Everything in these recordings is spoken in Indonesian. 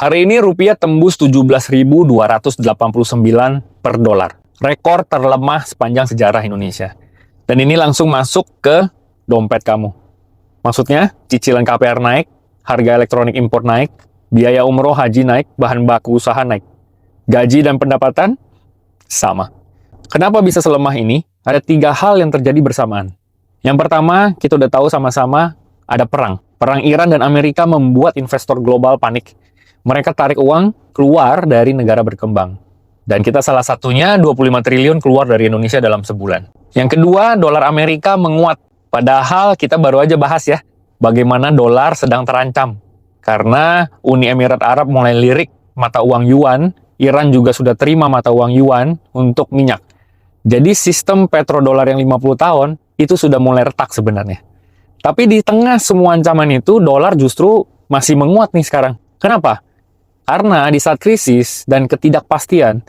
Hari ini rupiah tembus 17.289 per dolar. Rekor terlemah sepanjang sejarah Indonesia. Dan ini langsung masuk ke dompet kamu. Maksudnya, cicilan KPR naik, harga elektronik impor naik, biaya umroh haji naik, bahan baku usaha naik. Gaji dan pendapatan sama. Kenapa bisa selemah ini? Ada 3 hal yang terjadi bersamaan. Yang pertama, kita udah tahu sama-sama ada perang. Perang Iran dan Amerika membuat investor global panik. Mereka tarik uang keluar dari negara berkembang. Dan kita salah satunya 25 triliun keluar dari Indonesia dalam sebulan. Yang kedua, dolar Amerika menguat. Padahal kita baru aja bahas ya, bagaimana dolar sedang terancam. Karena Uni Emirat Arab mulai lirik mata uang yuan, Iran juga sudah terima mata uang yuan untuk minyak. Jadi sistem petrodolar yang 50 tahun itu sudah mulai retak sebenarnya. Tapi di tengah semua ancaman itu, dolar justru masih menguat nih sekarang. Kenapa? Karena di saat krisis dan ketidakpastian,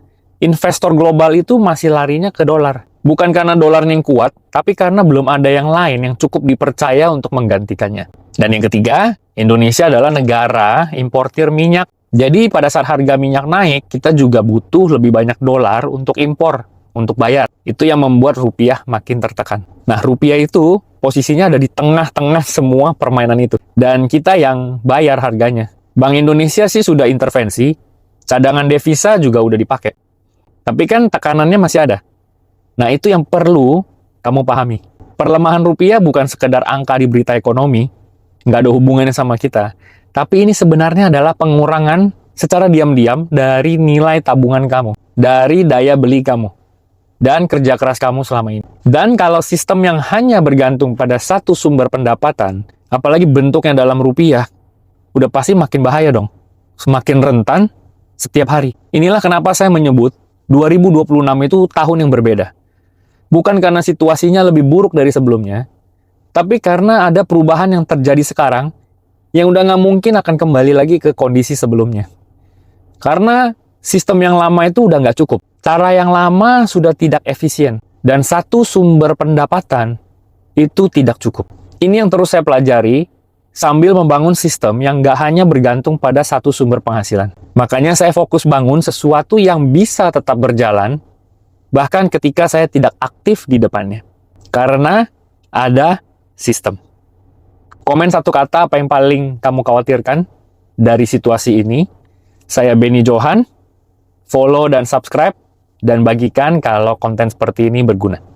investor global itu masih larinya ke dolar. Bukan karena dolarnya yang kuat, tapi karena belum ada yang lain yang cukup dipercaya untuk menggantikannya. Dan yang ketiga, Indonesia adalah negara importir minyak. Jadi pada saat harga minyak naik, kita juga butuh lebih banyak dolar untuk impor, untuk bayar. Itu yang membuat rupiah makin tertekan. Nah, rupiah itu posisinya ada di tengah-tengah semua permainan itu. Dan kita yang bayar harganya. Bank Indonesia sih sudah intervensi, cadangan devisa juga udah dipakai. Tapi kan tekanannya masih ada. Nah, itu yang perlu kamu pahami. Perlemahan rupiah bukan sekedar angka di berita ekonomi, nggak ada hubungannya sama kita. Tapi ini sebenarnya adalah pengurangan secara diam-diam dari nilai tabungan kamu, dari daya beli kamu, dan kerja keras kamu selama ini. Dan kalau sistem yang hanya bergantung pada satu sumber pendapatan, apalagi bentuknya dalam rupiah, udah pasti makin bahaya dong. Semakin rentan setiap hari. Inilah kenapa saya menyebut 2026 itu tahun yang berbeda. Bukan karena situasinya lebih buruk dari sebelumnya, tapi karena ada perubahan yang terjadi sekarang yang udah nggak mungkin akan kembali lagi ke kondisi sebelumnya. Karena sistem yang lama itu udah nggak cukup. Cara yang lama sudah tidak efisien. Dan satu sumber pendapatan itu tidak cukup. Ini yang terus saya pelajari sambil membangun sistem yang nggak hanya bergantung pada satu sumber penghasilan. Makanya saya fokus bangun sesuatu yang bisa tetap berjalan, bahkan ketika saya tidak aktif di depannya. Karena ada sistem. Komen satu kata apa yang paling kamu khawatirkan dari situasi ini. Saya Benny Johan. Follow dan subscribe, dan bagikan kalau konten seperti ini berguna.